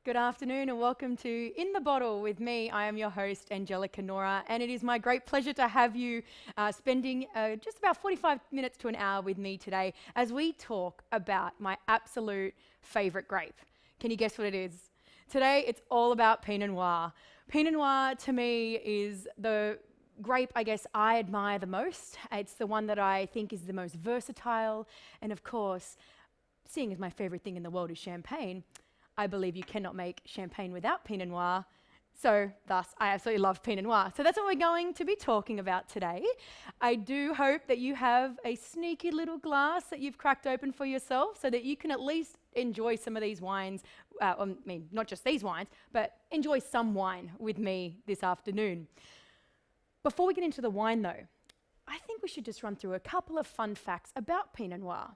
Good afternoon and welcome to In the Bottle with me. I am your host, Angelica Norha, and it is my great pleasure to have you spending just about 45 minutes to an hour with me today as we talk about my absolute favorite grape. Can you guess what it is? Today, it's all about Pinot Noir. Pinot Noir, to me, is the grape I guess I admire the most. It's the one that I think is the most versatile, and of course, seeing as my favorite thing in the world is champagne, I believe you cannot make champagne without Pinot Noir. So thus, I absolutely love Pinot Noir. So that's what we're going to be talking about today. I do hope that you have a sneaky little glass that you've cracked open for yourself so that you can at least enjoy some of these wines. Not just these wines, but enjoy some wine with me this afternoon. Before we get into the wine though, I think we should just run through a couple of fun facts about Pinot Noir.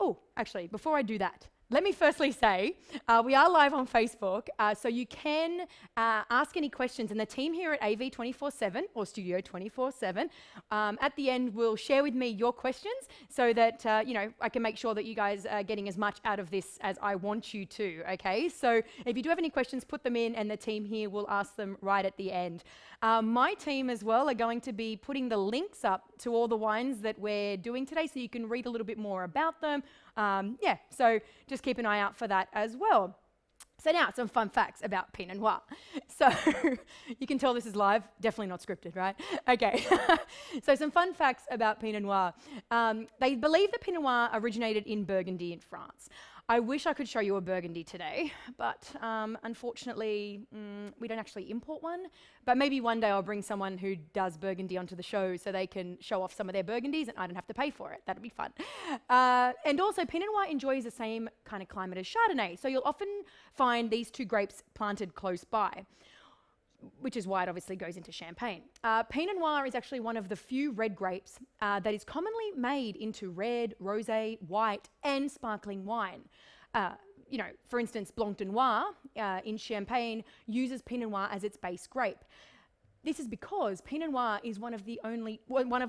Oh, actually, before I do that, let me firstly say, we are live on Facebook, so you can ask any questions, and the team here at AV 24/7, or Studio 24/7, at the end will share with me your questions so that, I can make sure that you guys are getting as much out of this as I want you to, okay? So if you do have any questions, put them in, and the team here will ask them right at the end. My team as well are going to be putting the links up to all the wines that we're doing today so you can read a little bit more about them. So just keep an eye out for that as well. So now, some fun facts about Pinot Noir. So you can tell this is live, definitely not scripted, right? Okay, so some fun facts about Pinot Noir. They believe that Pinot Noir originated in Burgundy in France. I wish I could show you a Burgundy today, but unfortunately, we don't actually import one. But maybe one day I'll bring someone who does Burgundy onto the show so they can show off some of their Burgundies and I don't have to pay for it. That'd be fun. And also, Pinot Noir enjoys the same kind of climate as Chardonnay. So you'll often find these two grapes planted close by, which is why it obviously goes into champagne. Pinot Noir is actually one of the few red grapes that is commonly made into red, rosé, white, and sparkling wine. For instance, Blanc de Noir in Champagne uses Pinot Noir as its base grape. This is because Pinot Noir is one of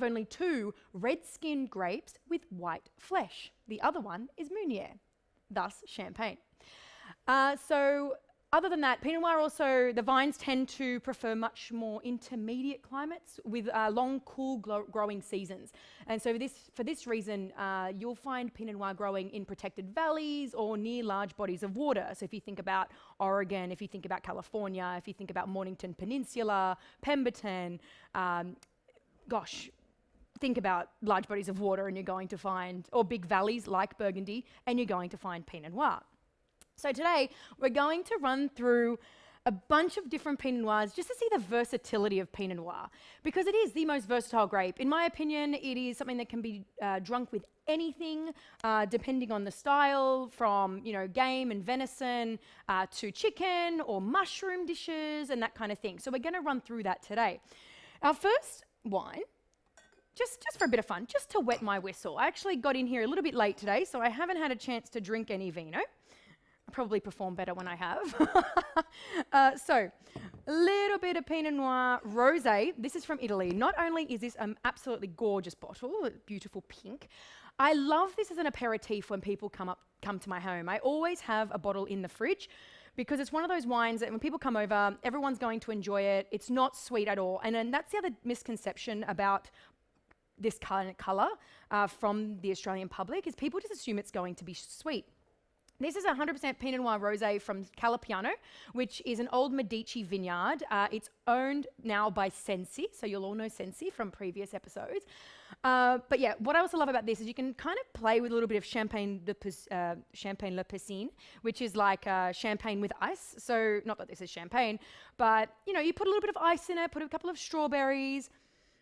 only two red-skinned grapes with white flesh. The other one is Meunier, thus Champagne. Other than that, Pinot Noir also, the vines tend to prefer much more intermediate climates with long, cool growing seasons. And so for this reason, you'll find Pinot Noir growing in protected valleys or near large bodies of water. So if you think about Oregon, if you think about California, if you think about Mornington Peninsula, Pemberton, think about large bodies of water and you're going to find, or big valleys like Burgundy, and you're going to find Pinot Noir. So today, we're going to run through a bunch of different Pinot Noirs just to see the versatility of Pinot Noir, because it is the most versatile grape. In my opinion, it is something that can be drunk with anything, depending on the style, from game and venison to chicken or mushroom dishes and that kind of thing. So we're going to run through that today. Our first wine, just for a bit of fun, just to wet my whistle. I actually got in here a little bit late today, so I haven't had a chance to drink any vino. Probably perform better when I have. So, a little bit of Pinot Noir Rosé. This is from Italy. Not only is this an absolutely gorgeous bottle, beautiful pink, I love this as an aperitif when people come to my home. I always have a bottle in the fridge because it's one of those wines that when people come over, everyone's going to enjoy it. It's not sweet at all. And then that's the other misconception about this kind of colour from the Australian public, is people just assume it's going to be sweet. This is 100% Pinot Noir Rosé from Calapiano, which is an old Medici vineyard. It's owned now by Sensi, so you'll all know Sensi from previous episodes. But yeah, what I also love about this is you can kind of play with a little bit of Champagne Le Piscine, which is like champagne with ice. So not that this is champagne, but you put a little bit of ice in it, put a couple of strawberries.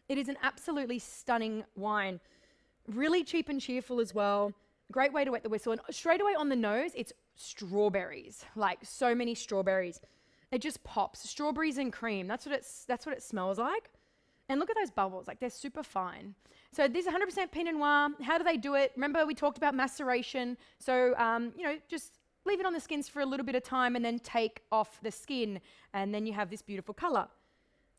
It is an absolutely stunning wine. Really cheap and cheerful as well. Great way to wet the whistle. And straight away on the nose, it's strawberries, like so many strawberries. It just pops. Strawberries and cream. That's what it smells like. And look at those bubbles, like they're super fine. So this is 100% Pinot Noir. How do they do it? Remember we talked about maceration. So, just leave it on the skins for a little bit of time and then take off the skin. And then you have this beautiful color.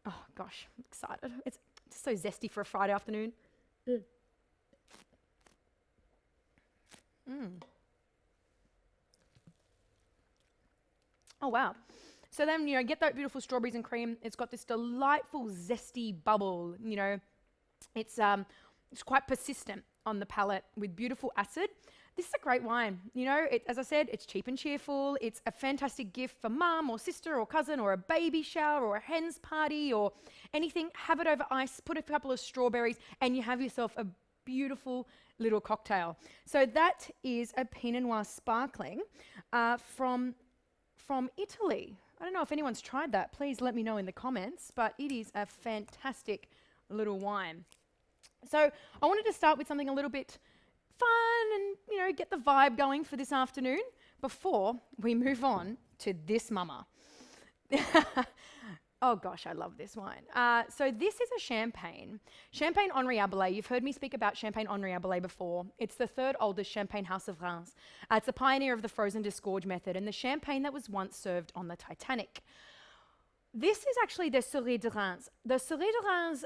Oh gosh, I'm excited. It's so zesty for a Friday afternoon. Oh, wow. So then, get that beautiful strawberries and cream. It's got this delightful, zesty bubble, It's quite persistent on the palate with beautiful acid. This is a great wine. As I said, it's cheap and cheerful. It's a fantastic gift for mum or sister or cousin or a baby shower or a hen's party or anything. Have it over ice, put a couple of strawberries, and you have yourself a beautiful little cocktail. So that is a Pinot Noir sparkling from Italy. I don't know if anyone's tried that. Please let me know in the comments, but it is a fantastic little wine. So I wanted to start with something a little bit fun and, get the vibe going for this afternoon before we move on to this mama. Oh gosh, I love this wine. So this is a Champagne Henri Abelais. You've heard me speak about Champagne Henri Abelais before. It's the third oldest Champagne house of Reims. It's a pioneer of the frozen disgorge method and the champagne that was once served on the Titanic. This is actually the Soleil de Reims. The Soleil de Reims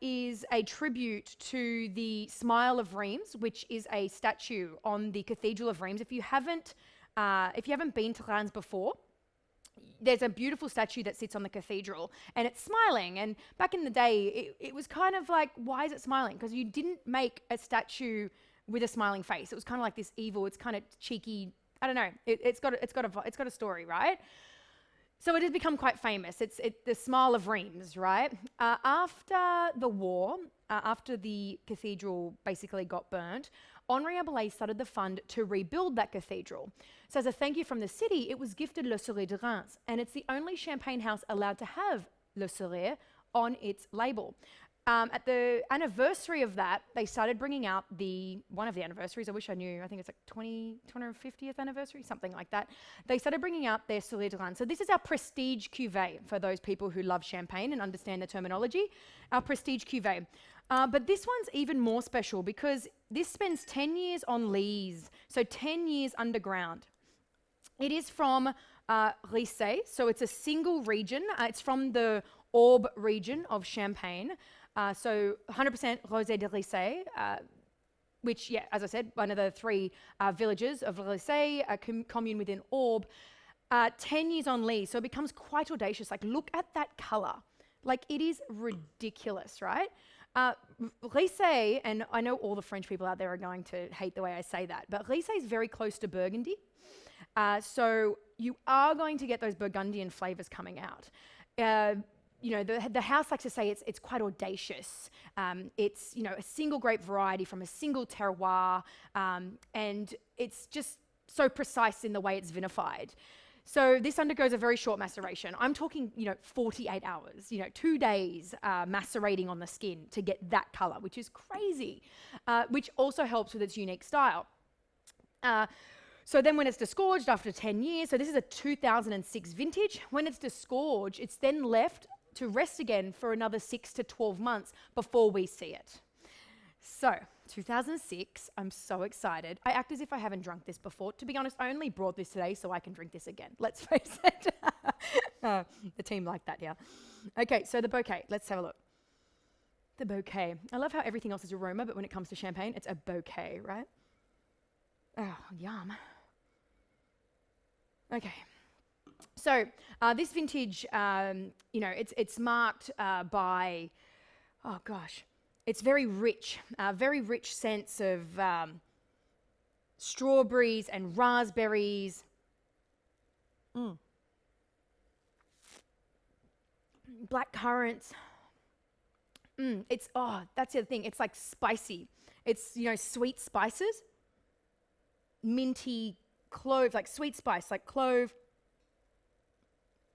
is a tribute to the Smile of Reims, which is a statue on the Cathedral of Reims. If you haven't been to Reims before, there's a beautiful statue that sits on the cathedral and it's smiling. And back in the day, it was kind of like, why is it smiling? Because you didn't make a statue with a smiling face. It was kind of like this evil, it's kind of cheeky. I don't know. It's got a story, right? So it has become quite famous. It's the Smile of Reims, right? After the war, after the cathedral basically got burnt, Henri Abelais started the fund to rebuild that cathedral. So as a thank you from the city, it was gifted Le Soleil de Reims, and it's the only champagne house allowed to have Le Soleil on its label. At the anniversary of that, they started bringing out one of the anniversaries, I wish I knew, I think it's like 250th anniversary, something like that. They started bringing out their Soleil de Reims. So this is our prestige cuvée for those people who love champagne and understand the terminology, our prestige cuvée. But this one's even more special because this spends 10 years on lees, so 10 years underground. It is from Rissé, so it's a single region. It's from the Aube region of Champagne. So 100% Rosé de Rissé, which, as I said, one of the three villages of Rissé, a commune within Aube. 10 years on lees, so it becomes quite audacious. Like, look at that color. Like, it is ridiculous, right? Rissé, and I know all the French people out there are going to hate the way I say that, but Rissé is very close to Burgundy. So you are going to get those Burgundian flavors coming out. The house likes to say it's quite audacious. It's, a single grape variety from a single terroir, and it's just so precise in the way it's vinified. So this undergoes a very short maceration. I'm talking, 48 hours, 2 days macerating on the skin to get that color, which is crazy, which also helps with its unique style. So then when it's disgorged after 10 years, so this is a 2006 vintage, when it's disgorged, it's then left to rest again for another 6 to 12 months before we see it. So 2006, I'm so excited. I act as if I haven't drunk this before. To be honest, I only brought this today so I can drink this again. Let's face it. The team like that, yeah. Okay, so the bouquet. Let's have a look. The bouquet. I love how everything else is aroma, but when it comes to champagne, it's a bouquet, right? Oh, yum. Okay. So this vintage, it's marked by, it's very rich sense of strawberries and raspberries. Black currants. That's the other thing. It's like spicy. It's, sweet spices, minty, clove, like sweet spice, like clove.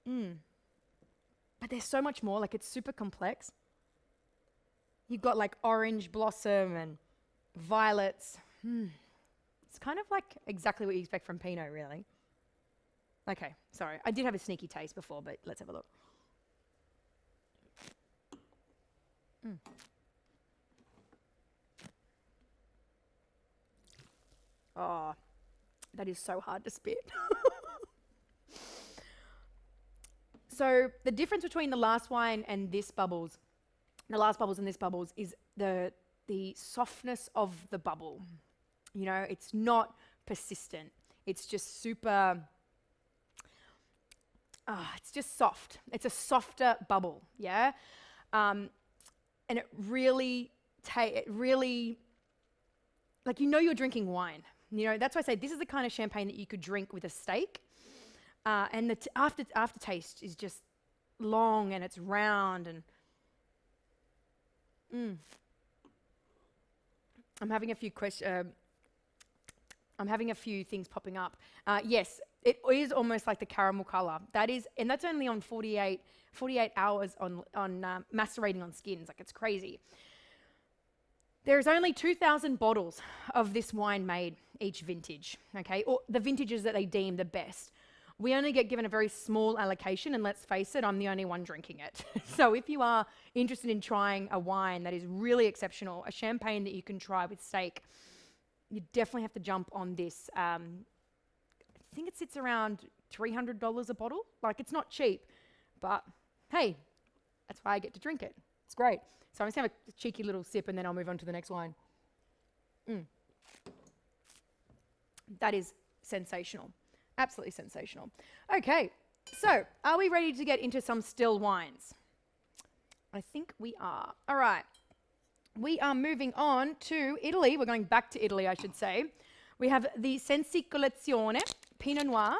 But there's so much more, like it's super complex. You've got like orange blossom and violets. It's kind of like exactly what you expect from Pinot, really. Okay, sorry. I did have a sneaky taste before, but let's have a look. Oh, that is so hard to spit. So the difference between the last wine and this bubbles, the last bubbles and this bubbles, is the softness of the bubble. It's not persistent. It's just super, it's just soft. It's a softer bubble, yeah? And it really, like you're drinking wine. That's why I say this is the kind of champagne that you could drink with a steak. And the aftertaste is just long and it's round and I'm having a few things popping up. Yes, it is almost like the caramel color. And that's only on 48 hours on macerating on skins. Like, it's crazy. There's only 2,000 bottles of this wine made each vintage, okay? Or the vintages that they deem the best. We only get given a very small allocation, and let's face it, I'm the only one drinking it. So if you are interested in trying a wine that is really exceptional, a champagne that you can try with steak, you definitely have to jump on this. I think it sits around $300 a bottle. Like, it's not cheap, but hey, that's why I get to drink it. It's great. So I'm just going to have a cheeky little sip and then I'll move on to the next wine. That is sensational. Absolutely sensational. Okay, so are we ready to get into some still wines? I think we are. All right. We are moving on to Italy. We're going back to Italy, I should say. We have the Sensi Collezione Pinot Noir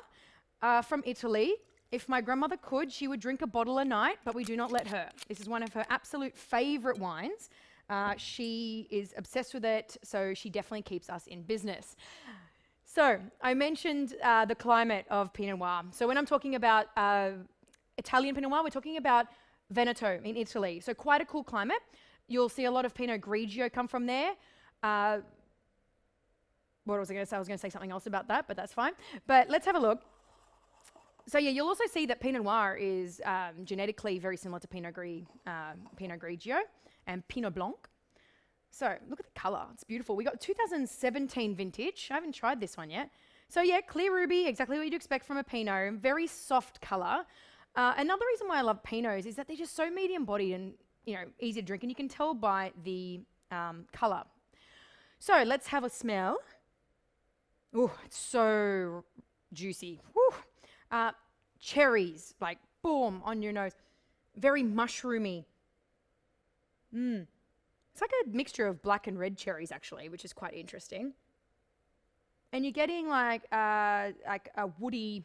from Italy. If my grandmother could, she would drink a bottle a night, but we do not let her. This is one of her absolute favorite wines. She is obsessed with it, so she definitely keeps us in business. So I mentioned the climate of Pinot Noir. So when I'm talking about Italian Pinot Noir, we're talking about Veneto in Italy. So quite a cool climate. You'll see a lot of Pinot Grigio come from there. What was I going to say? I was going to say something else about that, but that's fine. But let's have a look. So yeah, you'll also see that Pinot Noir is genetically very similar to Pinot Grigio and Pinot Blanc. So look at the color, it's beautiful. We got 2017 vintage. I haven't tried this one yet. So yeah, clear ruby, exactly what you'd expect from a Pinot. Very soft color. Another reason why I love Pinots is that they're just so medium-bodied and easy to drink, and you can tell by the color. So let's have a smell. Oh, it's so juicy. Woo. Cherries, like boom, on your nose. Very mushroomy. It's like a mixture of black and red cherries, actually, which is quite interesting. And you're getting like a woody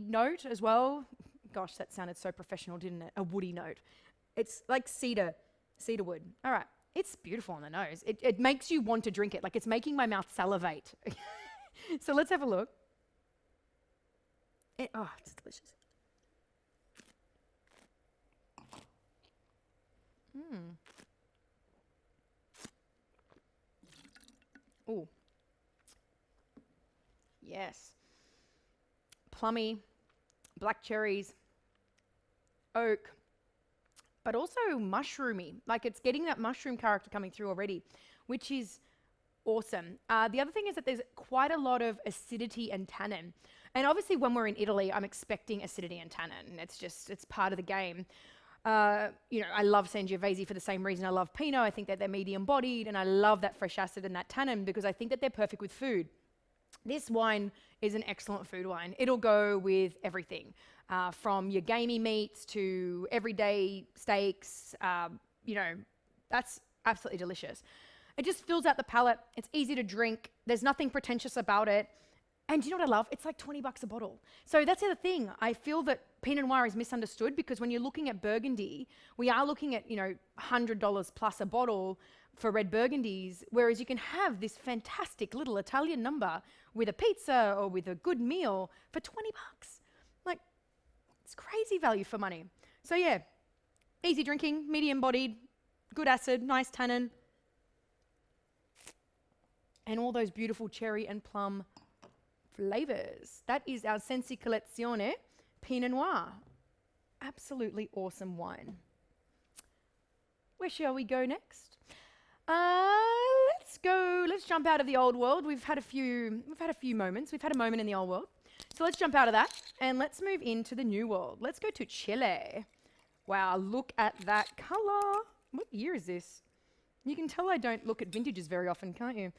note as well. Gosh, that sounded so professional, didn't it? A woody note. It's like cedarwood. All right, it's beautiful on the nose. It makes you want to drink it. Like, it's making my mouth salivate. So let's have a look. It's delicious. Oh, yes. Plummy, black cherries, oak, but also mushroomy. Like, it's getting that mushroom character coming through already, which is awesome. The other thing is that there's quite a lot of acidity and tannin. And obviously when we're in Italy, I'm expecting acidity and tannin. It's part of the game. I love Sangiovese for the same reason I love Pinot. I think that they're medium-bodied, and I love that fresh acid and that tannin because I think that they're perfect with food. This wine is an excellent food wine. It'll go with everything, from your gamey meats to everyday steaks. That's absolutely delicious. It just fills out the palate. It's easy to drink. There's nothing pretentious about it. And you know what I love? It's like $20 a bottle. So that's the other thing. I feel that Pinot Noir is misunderstood because when you're looking at Burgundy, we are looking at, $100 plus a bottle for red Burgundies, whereas you can have this fantastic little Italian number with a pizza or with a good meal for $20. Like, it's crazy value for money. So yeah, easy drinking, medium-bodied, good acid, nice tannin, and all those beautiful cherry and plum flavors. That is our Sensi Collezione Pinot Noir. Absolutely awesome wine. Where shall we go next? Let's jump out of the old world. We've had a few moments. We've had a moment in the old world. So let's jump out of that and let's move into the new world. Let's go to Chile. Wow, look at that color. What year is this? You can tell I don't look at vintages very often, can't you?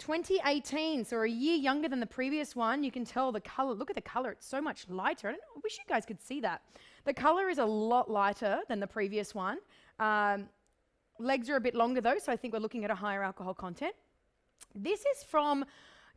2018, so a year younger than the previous one. You can tell the color. Look at the color. It's so much lighter. I wish you guys could see that. The color is a lot lighter than the previous one. Legs are a bit longer though, so I think we're looking at a higher alcohol content. This is from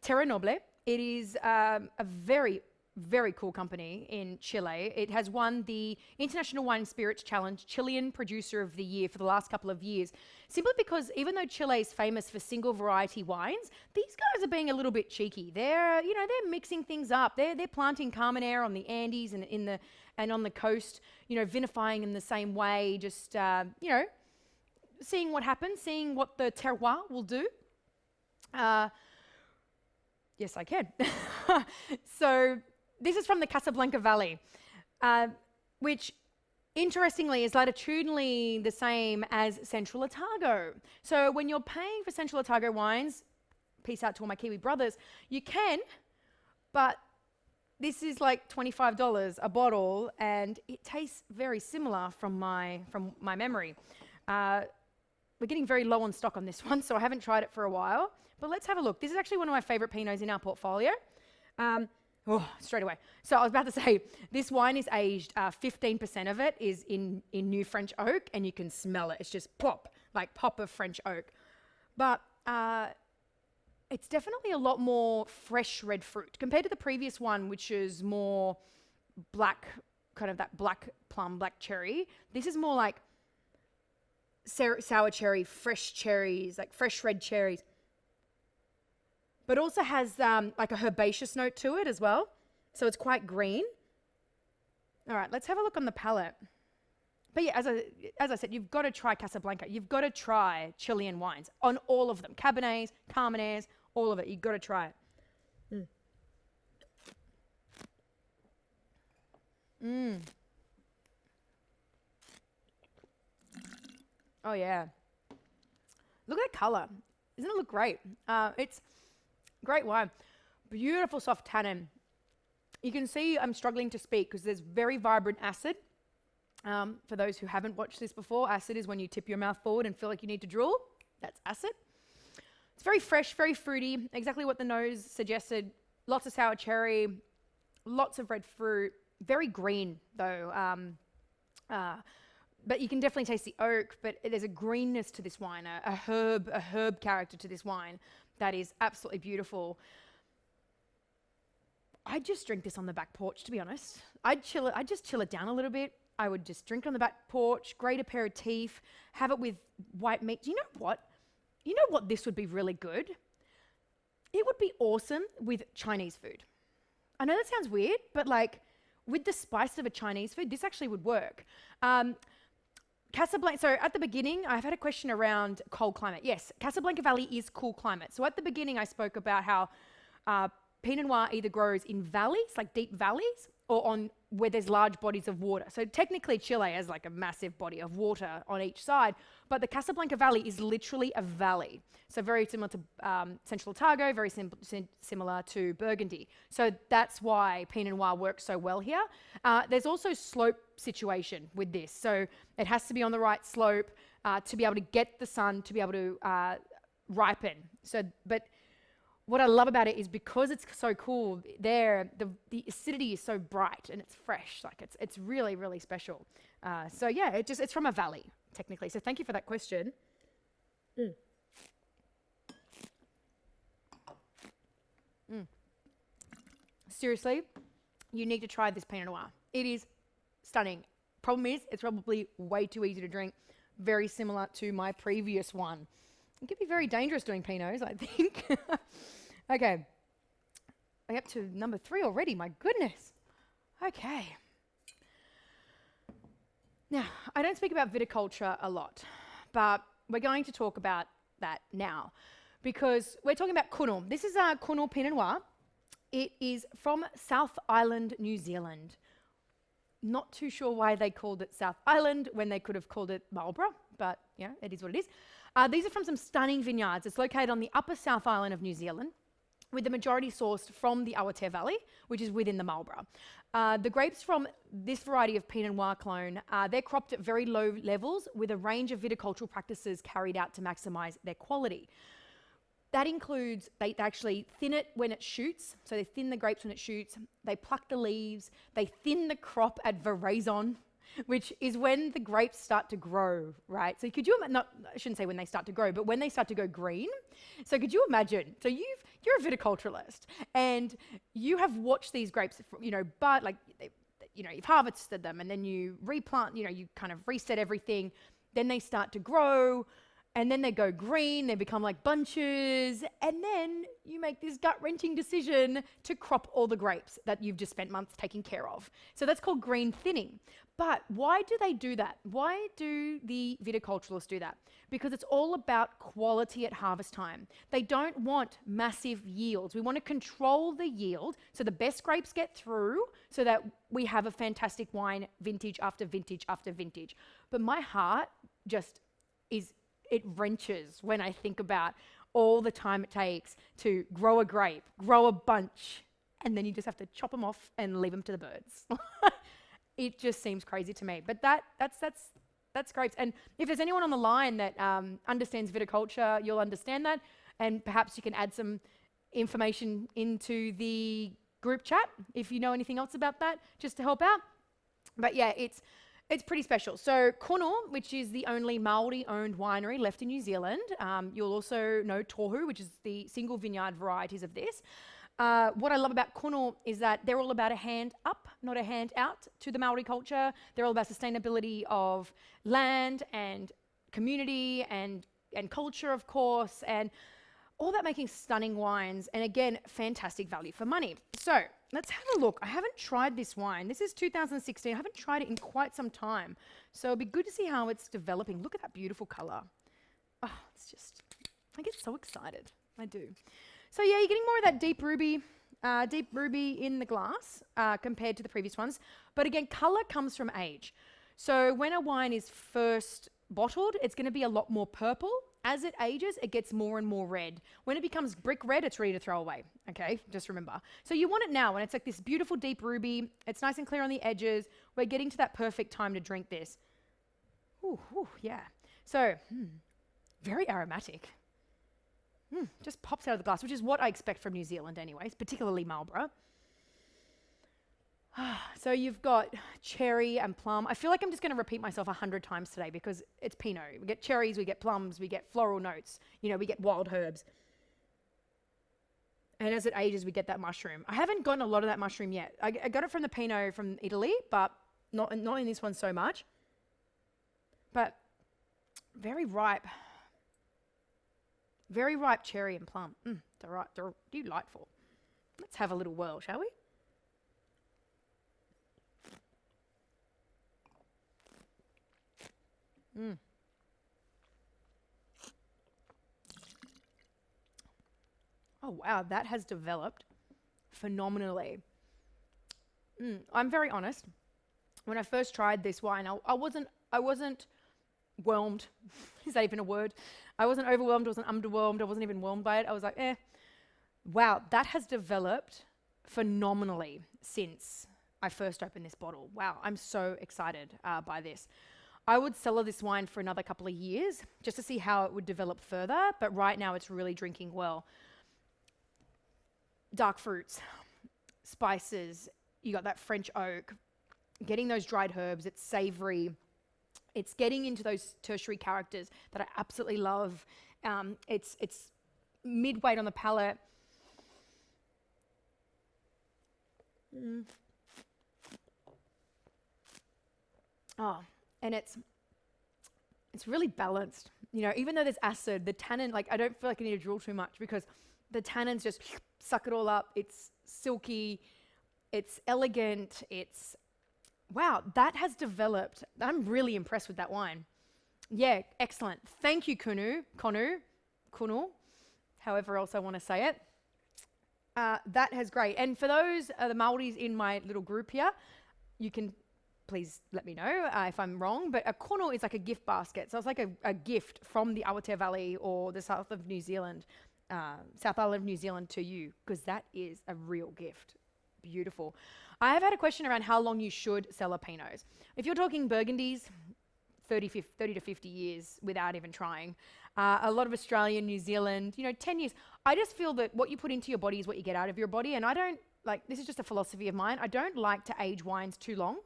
Terra Noble. It is a very, very cool company in Chile. It has won the International Wine and Spirits Challenge Chilean Producer of the Year for the last couple of years, simply because even though Chile is famous for single variety wines, these guys are being a little bit cheeky. They're mixing things up. They're planting Carmenere on the Andes and on the coast, vinifying in the same way, just seeing what happens, seeing what the terroir will do. Yes, I can. So this is from the Casablanca Valley, which interestingly is latitudinally the same as Central Otago. So when you're paying for Central Otago wines, peace out to all my Kiwi brothers, you can, but this is like $25 a bottle, and it tastes very similar from my memory. We're getting very low on stock on this one, so I haven't tried it for a while. But let's have a look. This is actually one of my favorite Pinots in our portfolio. Straight away. So I was about to say, this wine is aged, 15% of it is in new French oak, and you can smell it. It's just pop of French oak. But it's definitely a lot more fresh red fruit compared to the previous one, which is more black, kind of that black plum, black cherry. This is more like sour cherry, fresh cherries, like fresh red cherries. But also has like a herbaceous note to it as well. So it's quite green. All right, let's have a look on the palate. But yeah, as I said, you've got to try Casablanca. You've got to try Chilean wines on all of them. Cabernets, Carmenares, all of it. You've got to try it. Oh yeah. Look at that color. Doesn't it look great? It's great wine. Beautiful soft tannin. You can see I'm struggling to speak because there's very vibrant acid. For those who haven't watched this before, acid is when you tip your mouth forward and feel like you need to drool. That's acid. It's very fresh, very fruity, exactly what the nose suggested. Lots of sour cherry, lots of red fruit, very green though. But you can definitely taste the oak, but there's a greenness to this wine, a herb character to this wine that is absolutely beautiful. I'd just drink this on the back porch, to be honest. I'd just chill it down a little bit. I would just drink it on the back porch, grate a aperitif, have it with white meat. Do you know what? You know what this would be really good? It would be awesome with Chinese food. I know that sounds weird, but like with the spice of a Chinese food, this actually would work. Casablanca, so at the beginning, I've had a question around cold climate. Yes, Casablanca Valley is cool climate. So at the beginning, I spoke about how Pinot Noir either grows in valleys, like deep valleys, or on where there's large bodies of water. So technically Chile has like a massive body of water on each side, but the Casablanca Valley is literally a valley. So very similar to Central Otago, very similar to Burgundy. So that's why Pinot Noir works so well here. There's also slope situation with this. So it has to be on the right slope to be able to get the sun, to be able to ripen. But what I love about it is because it's so cool, the acidity is so bright and it's fresh. Like it's really, really special. So yeah, it's from a valley technically. So thank you for that question. Seriously, you need to try this Pinot Noir. It is stunning. Problem is, it's probably way too easy to drink. Very similar to my previous one. It can be very dangerous doing Pinots, I think. Okay. We're up to number 3 already. My goodness. Okay. Now, I don't speak about viticulture a lot, but we're going to talk about that now because we're talking about Kernel. This is a Kernel Pinot Noir. It is from South Island, New Zealand. Not too sure why they called it South Island when they could have called it Marlborough, but yeah, it is what it is. These are from some stunning vineyards. It's located on the upper South Island of New Zealand, with the majority sourced from the Awatere Valley, which is within the Marlborough. The grapes from this variety of Pinot Noir clone, they're cropped at very low levels with a range of viticultural practices carried out to maximise their quality. that includes, they actually thin it when it shoots. So they thin the grapes when it shoots. They pluck the leaves. They thin the crop at veraison, which is when the grapes start to grow, right? So could you imagine, I shouldn't say when they start to grow, but when they start to go green. So could you imagine, so you're a viticulturalist and you have watched these grapes, but like, you've harvested them and then you replant, you kind of reset everything. Then they start to grow. And then they go green, they become like bunches, and then you make this gut-wrenching decision to crop all the grapes that you've just spent months taking care of. So that's called green thinning. But why do they do that? Why do the viticulturalists do that? Because it's all about quality at harvest time. They don't want massive yields. We want to control the yield so the best grapes get through so that we have a fantastic wine vintage after vintage after vintage. But my heart just it wrenches when I think about all the time it takes to grow a grape, grow a bunch, and then you just have to chop them off and leave them to the birds. It just seems crazy to me. But that's grapes. And if there's anyone on the line that understands viticulture, you'll understand that. And perhaps you can add some information into the group chat if you know anything else about that, just to help out. But yeah, it's pretty special. So Kernel, which is the only Maori-owned winery left in New Zealand. You'll also know Tohu, which is the single vineyard varieties of this. What I love about Kernel is that they're all about a hand up, not a hand out to the Maori culture. They're all about sustainability of land and community and culture, of course, and all about making stunning wines. And again, fantastic value for money. So let's have a look. I haven't tried this wine. This is 2016. I haven't tried it in quite some time. So it'll be good to see how it's developing. Look at that beautiful color. Oh, I get so excited. I do. So yeah, you're getting more of that deep ruby in the glass compared to the previous ones. But again, color comes from age. So when a wine is first bottled, it's going to be a lot more purple. As it ages, it gets more and more red. When it becomes brick red, it's ready to throw away. Okay, just remember. So you want it now, and it's like this beautiful deep ruby. It's nice and clear on the edges. We're getting to that perfect time to drink this. Ooh, yeah. So, very aromatic. Just pops out of the glass, which is what I expect from New Zealand anyways, particularly Marlborough. So you've got cherry and plum. I feel like I'm just going to repeat myself 100 times today because it's Pinot. We get cherries, we get plums, we get floral notes, we get wild herbs. And as it ages, we get that mushroom. I haven't gotten a lot of that mushroom yet. I got it from the Pinot from Italy, but not in this one so much. But very ripe cherry and plum. They're delightful. Let's have a little whirl, shall we? Oh wow, that has developed phenomenally. I'm very honest. When I first tried this wine, I wasn't whelmed. Is that even a word? I wasn't overwhelmed, I wasn't underwhelmed, I wasn't even whelmed by it. I was like, wow, that has developed phenomenally since I first opened this bottle. Wow, I'm so excited by this. I would cellar this wine for another couple of years just to see how it would develop further, but right now it's really drinking well. Dark fruits, spices, you got that French oak, getting those dried herbs, it's savory. It's getting into those tertiary characters that I absolutely love. It's mid-weight on the palate. Oh, and it's really balanced. Even though there's acid, the tannin, I don't feel like I need to drill too much because the tannins just suck it all up. It's silky, it's elegant, wow, that has developed. I'm really impressed with that wine. Yeah, excellent. Thank you, Kernel, however else I want to say it. That has great. And for those, the Maoris in my little group here, you can please let me know if I'm wrong, but a Kernel is like a gift basket. So it's like a gift from the Awatere Valley or the south of New Zealand, South Island of New Zealand to you, because that is a real gift. Beautiful. I have had a question around how long you should cellar Pinots. If you're talking Burgundies, 30 to 50 years without even trying. A lot of Australia, New Zealand, 10 years. I just feel that what you put into your body is what you get out of your body. And I don't this is just a philosophy of mine. I don't like to age wines too long.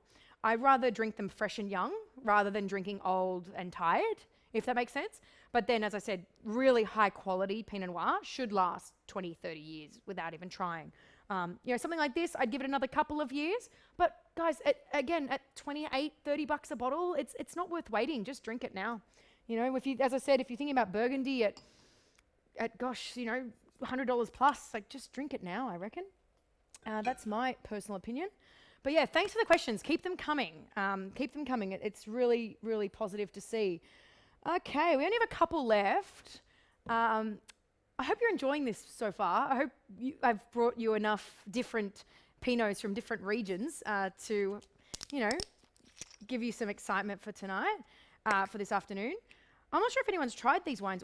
I'd rather drink them fresh and young rather than drinking old and tired, if that makes sense. But then, as I said, really high quality Pinot Noir should last 20, 30 years without even trying. Something like this, I'd give it another couple of years. But guys, at 28, 30 bucks a bottle, it's not worth waiting. Just drink it now. If you're thinking about Burgundy at $100 plus, just drink it now, I reckon. That's my personal opinion. But yeah, thanks for the questions. Keep them coming. It's really, really positive to see. Okay, we only have a couple left. I hope you're enjoying this so far. I hope I've brought you enough different Pinots from different regions to, give you some excitement for tonight, for this afternoon. I'm not sure if anyone's tried these wines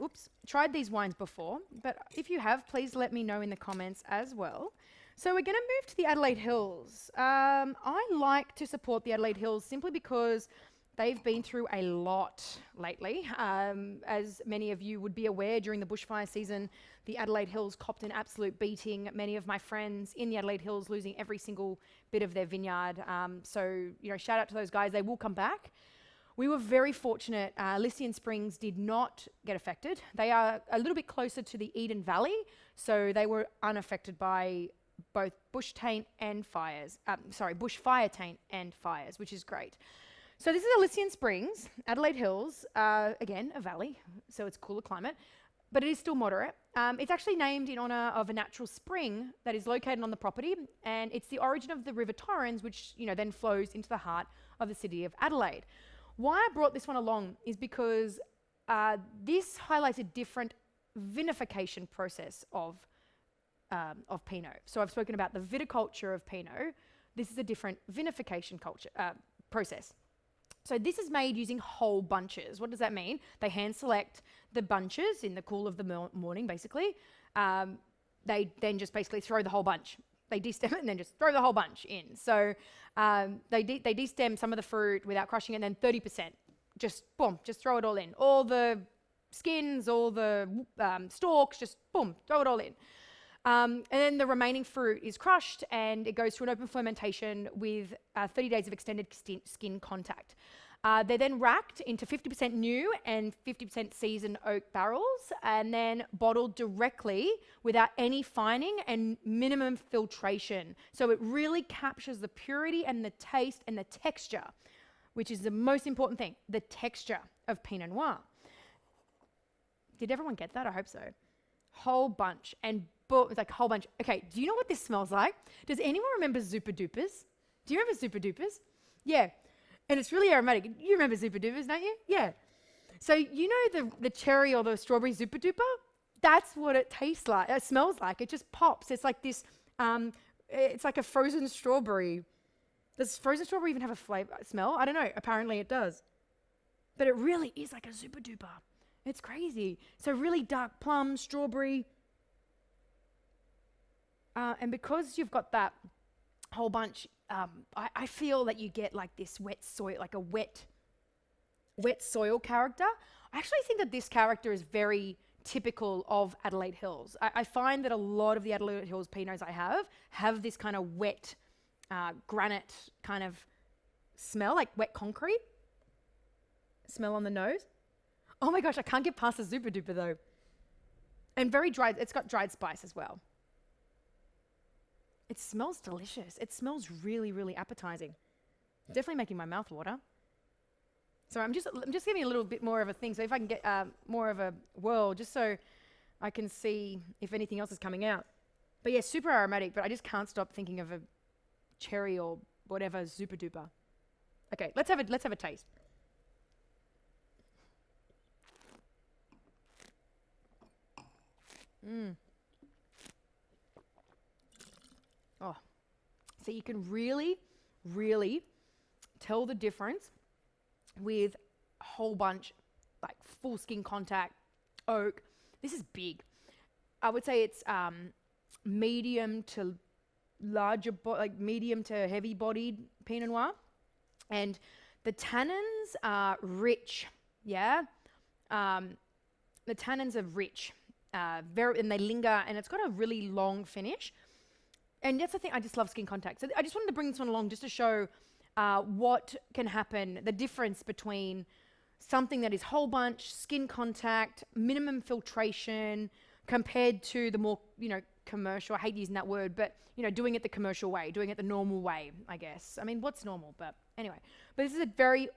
before, but if you have, please let me know in the comments as well. So we're going to move to the Adelaide Hills. I like to support the Adelaide Hills simply because they've been through a lot lately. As many of you would be aware, during the bushfire season, the Adelaide Hills copped an absolute beating. Many of my friends in the Adelaide Hills losing every single bit of their vineyard. So shout out to those guys. They will come back. We were very fortunate. Elysium Springs did not get affected. They are a little bit closer to the Eden Valley, so they were unaffected by both bushfire taint and fires, which is great. So this is Elysium Springs, Adelaide Hills, again, a valley, so it's cooler climate, but it is still moderate. It's actually named in honour of a natural spring that is located on the property, and it's the origin of the River Torrens, which then flows into the heart of the city of Adelaide. Why I brought this one along is because this highlights a different vinification process of Pinot. So I've spoken about the viticulture of Pinot. This is a different vinification process. So this is made using whole bunches. What does that mean? They hand select the bunches in the cool of the morning, basically. They then just basically throw the whole bunch. They destem it and then just throw the whole bunch in. So they destem some of the fruit without crushing it, and then 30%, just boom, just throw it all in. All the skins, all the stalks, just boom, throw it all in. And then the remaining fruit is crushed and it goes through an open fermentation with 30 days of extended skin contact. They're then racked into 50% new and 50% seasoned oak barrels and then bottled directly without any fining and minimum filtration. So it really captures the purity and the taste and the texture, which is the most important thing, the texture of Pinot Noir. Did everyone get that? I hope so. Whole bunch and it's like a whole bunch. Okay, do you know what this smells like? Does anyone remember Super Dupers? Do you remember Super Dupers? Yeah. And it's really aromatic. You remember Super Dupers, don't you? Yeah. So you know the cherry or the strawberry Super Duper? That's what it tastes like. It smells like. It just pops. It's like this, it's like a frozen strawberry. Does frozen strawberry even have a smell? I don't know. Apparently it does. But it really is like a Super Duper. It's crazy. So really dark plum, strawberry. And because you've got that whole bunch, I feel that you get like this wet soil, like a wet soil character. I actually think that this character is very typical of Adelaide Hills. I find that a lot of the Adelaide Hills Pinots I have this kind of wet granite kind of smell, like wet concrete smell on the nose. Oh my gosh, I can't get past the Super Duper though. And very dried, it's got dried spice as well. It smells delicious. It smells really, really appetizing. Definitely making my mouth water. So I'm just giving a little bit more of a thing. So if I can get more of a whirl, just so I can see if anything else is coming out. But yeah, super aromatic, but I just can't stop thinking of a cherry or whatever Super Duper. Okay, let's have a taste. Oh, so you can really, really tell the difference with a whole bunch, like full skin contact, oak. This is big. I would say it's medium to larger, like medium to heavy bodied Pinot Noir. And The tannins are rich, yeah? The tannins are rich, and they linger, and it's got a really long finish. And that's the thing, I just love skin contact. So I just wanted to bring this one along just to show what can happen, the difference between something that is whole bunch, skin contact, minimum filtration, compared to the more, commercial, I hate using that word, but, doing it the commercial way, doing it the normal way, I guess. I mean, what's normal? But anyway, but this is a very,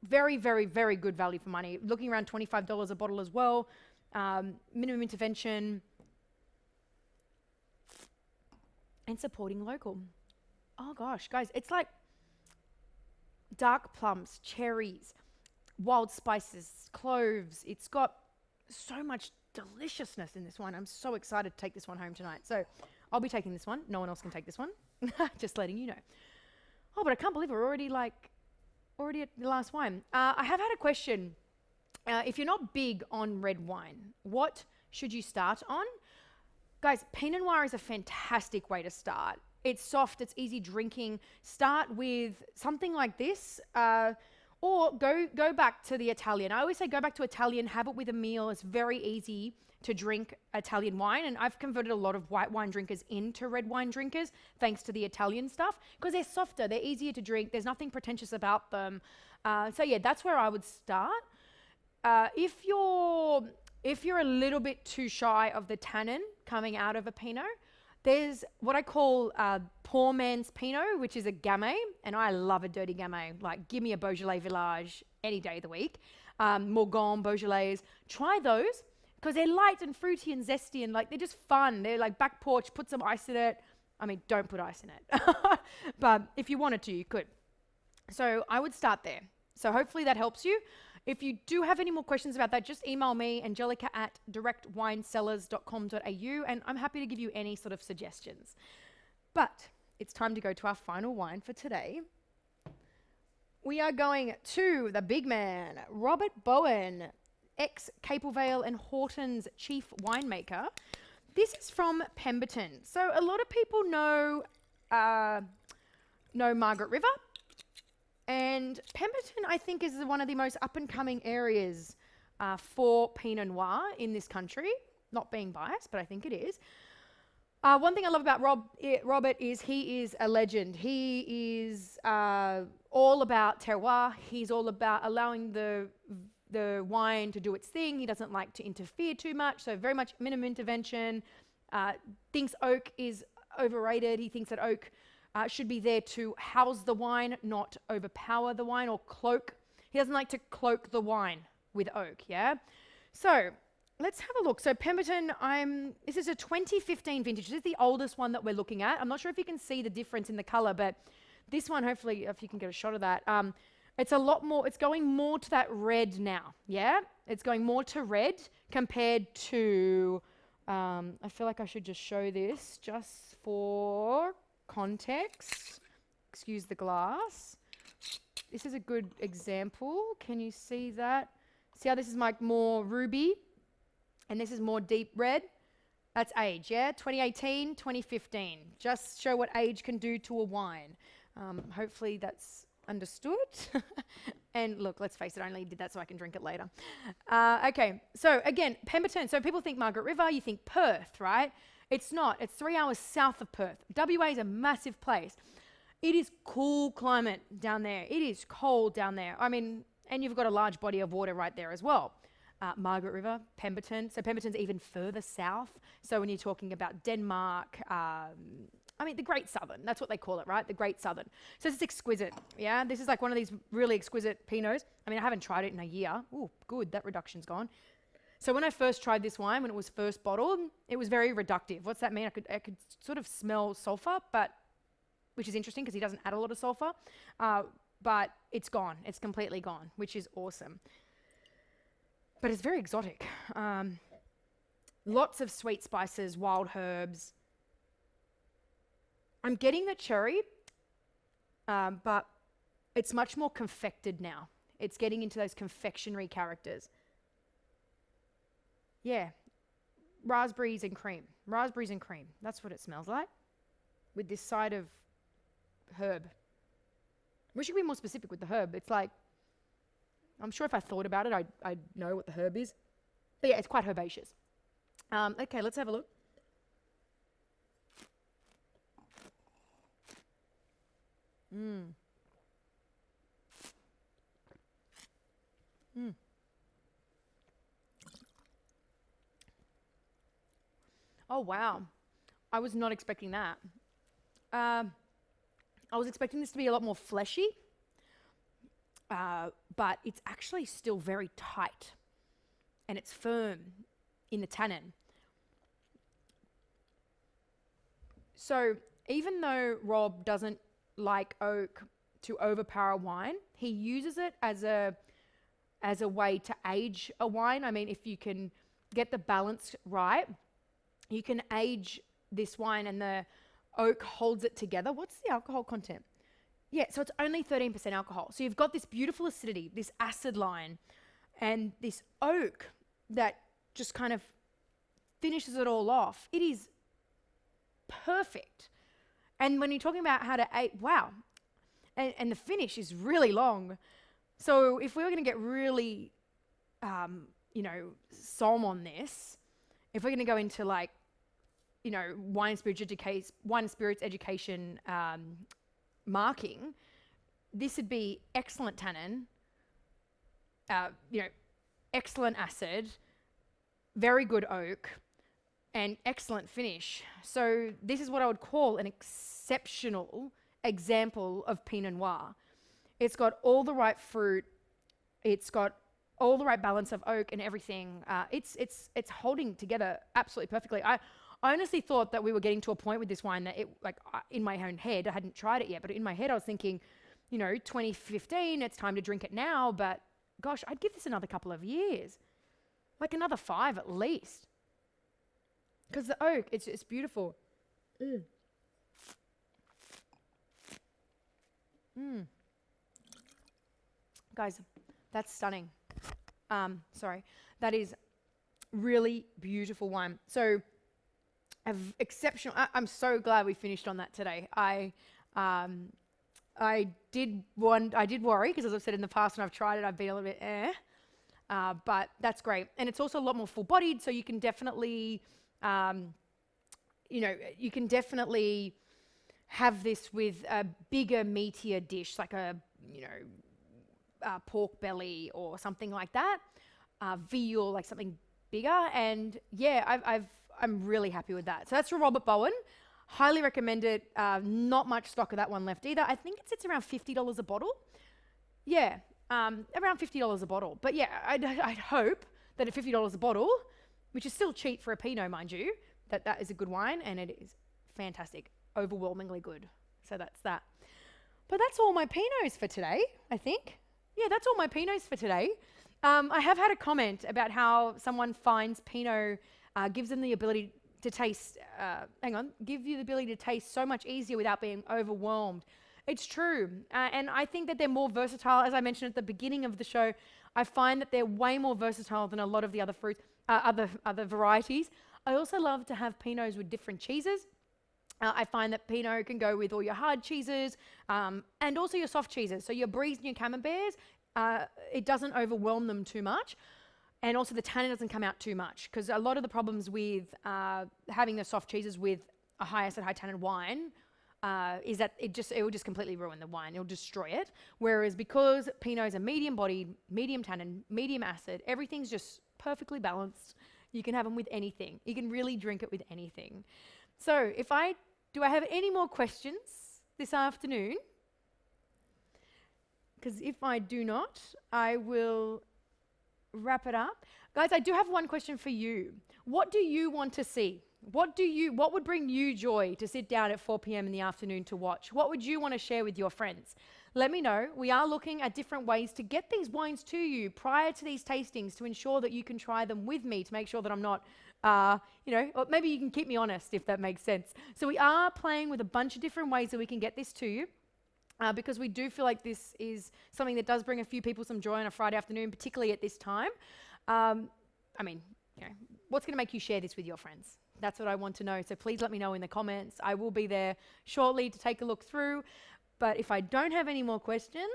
very, very, very good value for money. Looking around $25 a bottle as well. Minimum intervention. And supporting local. Oh gosh, guys, it's like dark plums, cherries, wild spices, cloves. It's got so much deliciousness in this one. I'm so excited to take this one home tonight. So I'll be taking this one. No one else can take this one. Just letting you know. Oh, but I can't believe we're already at the last wine. I have had a question. If you're not big on red wine, what should you start on? Guys, Pinot Noir is a fantastic way to start. It's soft, it's easy drinking. Start with something like this, or go back to the Italian. I always say go back to Italian, have it with a meal. It's very easy to drink Italian wine, and I've converted a lot of white wine drinkers into red wine drinkers thanks to the Italian stuff, because they're softer, they're easier to drink, there's nothing pretentious about them. So yeah, that's where I would start. If you're a little bit too shy of the tannin coming out of a Pinot, there's what I call poor man's Pinot, which is a Gamay, and I love a dirty Gamay. Like, give me a Beaujolais Village any day of the week. Morgon, Beaujolais. Try those, because they're light and fruity and zesty, and like they're just fun. They're like back porch, put some ice in it. I mean, don't put ice in it. But if you wanted to, you could. So I would start there. So hopefully that helps you. If you do have any more questions about that, just email me, Angelica at directwinesellers.com.au, and I'm happy to give you any sort of suggestions. But it's time to go to our final wine for today. We are going to the big man, Robert Bowen, ex-Capel Vale and Horton's chief winemaker. This is from Pemberton. So a lot of people know Margaret River. And Pemberton, I think, is one of the most up-and-coming areas for Pinot Noir in this country. Not being biased, but I think it is. One thing I love about Robert is he is a legend. He is all about terroir. He's all about allowing the wine to do its thing. He doesn't like to interfere too much, so very much minimum intervention. Thinks oak is overrated. He thinks that oak should be there to house the wine, not overpower the wine or cloak. He doesn't like to cloak the wine with oak, yeah? So let's have a look. So Pemberton, this is a 2015 vintage. This is the oldest one that we're looking at. I'm not sure if you can see the difference in the color, but this one, hopefully, if you can get a shot of that, it's a lot more, it's going more to that red now, yeah? It's going more to red compared to, I feel like I should just show this just for context. Excuse the glass. This is a good example. Can you see that? See how this is like more ruby and this is more deep red? That's age, yeah? 2018, 2015. Just show what age can do to a wine. Hopefully that's understood. And look, let's face it, I only did that so I can drink it later. Okay, so again, Pemberton. So people think Margaret River, you think Perth, right? It's not. It's 3 hours south of Perth. WA is a massive place. It is cool climate down there. It is cold down there. I mean, and you've got a large body of water right there as well. Margaret River, Pemberton. So Pemberton's even further south. So when you're talking about Denmark, the Great Southern, that's what they call it, right? The Great Southern. So it's exquisite, yeah? This is like one of these really exquisite Pinots. I mean, I haven't tried it in a year. Ooh, good, that reduction's gone. So when I first tried this wine, when it was first bottled, it was very reductive. What's that mean? I could sort of smell sulfur, which is interesting because he doesn't add a lot of sulfur, but it's gone. It's completely gone, which is awesome. But it's very exotic. Lots of sweet spices, wild herbs. I'm getting the cherry, but it's much more confected now. It's getting into those confectionery characters. Yeah, raspberries and cream. Raspberries and cream. That's what it smells like with this side of herb. We should be more specific with the herb. It's like, I'm sure if I thought about it, I'd know what the herb is. But yeah, it's quite herbaceous. Okay, let's have a look. Oh, wow. I was not expecting that. I was expecting this to be a lot more fleshy, but it's actually still very tight and it's firm in the tannin. So even though Rob doesn't like oak to overpower wine, he uses it as a way to age a wine. I mean, if you can get the balance right, you can age this wine and the oak holds it together. What's the alcohol content? Yeah, so it's only 13% alcohol. So you've got this beautiful acidity, this acid line, and this oak that just kind of finishes it all off. It is perfect. And when you're talking about how to age, wow. And the finish is really long. So if we were going to get really, somm on this, if we're going to go into like, wine and spirits education marking, this would be excellent tannin, excellent acid, very good oak, and excellent finish. So this is what I would call an exceptional example of Pinot Noir. It's got all the right fruit. It's got all the right balance of oak and everything. It's holding together absolutely perfectly. I honestly thought that we were getting to a point with this wine that in my own head, I hadn't tried it yet, but in my head I was thinking, 2015, it's time to drink it now. But gosh, I'd give this another couple of years, like another 5 at least. Because the oak, it's beautiful. Guys, that's stunning. Sorry, that is really beautiful wine. So, exceptional. I'm so glad we finished on that today. I did worry because, as I've said in the past, when I've tried it, I've been a little bit but that's great. And it's also a lot more full-bodied, so you can definitely, you can definitely have this with a bigger, meatier dish, like a pork belly or something like that, veal, like something bigger. And yeah, I'm really happy with that. So that's from Robert Bowen. Highly recommend it. Not much stock of that one left either. I think it sits around $50 a bottle. Yeah, around $50 a bottle. But yeah, I'd hope that at $50 a bottle, which is still cheap for a Pinot, mind you, that is a good wine, and it is fantastic, overwhelmingly good. So that's that. But that's all my Pinots for today, I think. Yeah, that's all my Pinots for today. I have had a comment about how someone finds Pinot gives them the ability to taste, give you the ability to taste so much easier without being overwhelmed. It's true. And I think that they're more versatile. As I mentioned at the beginning of the show, I find that they're way more versatile than a lot of the other fruits, other varieties. I also love to have Pinots with different cheeses. I find that Pinot can go with all your hard cheeses and also your soft cheeses. So your bries and your camemberts, it doesn't overwhelm them too much. And also the tannin doesn't come out too much, because a lot of the problems with having the soft cheeses with a high acid, high tannin wine is that it will just completely ruin the wine. It'll destroy it. Whereas because Pinots are medium bodied, medium tannin, medium acid, everything's just perfectly balanced. You can have them with anything. You can really drink it with anything. So do I have any more questions this afternoon? Because if I do not, I will wrap it up. Guys, I do have one question for you. What do you want to see? What would bring you joy to sit down at 4 p.m. in the afternoon to watch? What would you want to share with your friends? Let me know. We are looking at different ways to get these wines to you prior to these tastings to ensure that you can try them with me, to make sure that I'm not, or maybe you can keep me honest, if that makes sense. So we are playing with a bunch of different ways that we can get this to you. Because we do feel like this is something that does bring a few people some joy on a Friday afternoon, particularly at this time. What's going to make you share this with your friends? That's what I want to know. So please let me know in the comments. I will be there shortly to take a look through. But if I don't have any more questions,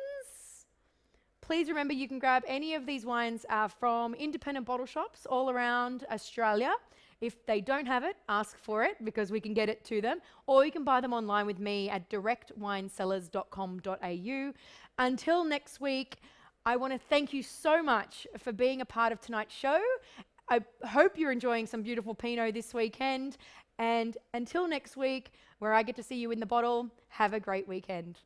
please remember you can grab any of these wines from independent bottle shops all around Australia. If they don't have it, ask for it because we can get it to them. Or you can buy them online with me at directwinesellers.com.au. Until next week, I want to thank you so much for being a part of tonight's show. I hope you're enjoying some beautiful Pinot this weekend. And until next week, where I get to see you in the bottle, have a great weekend.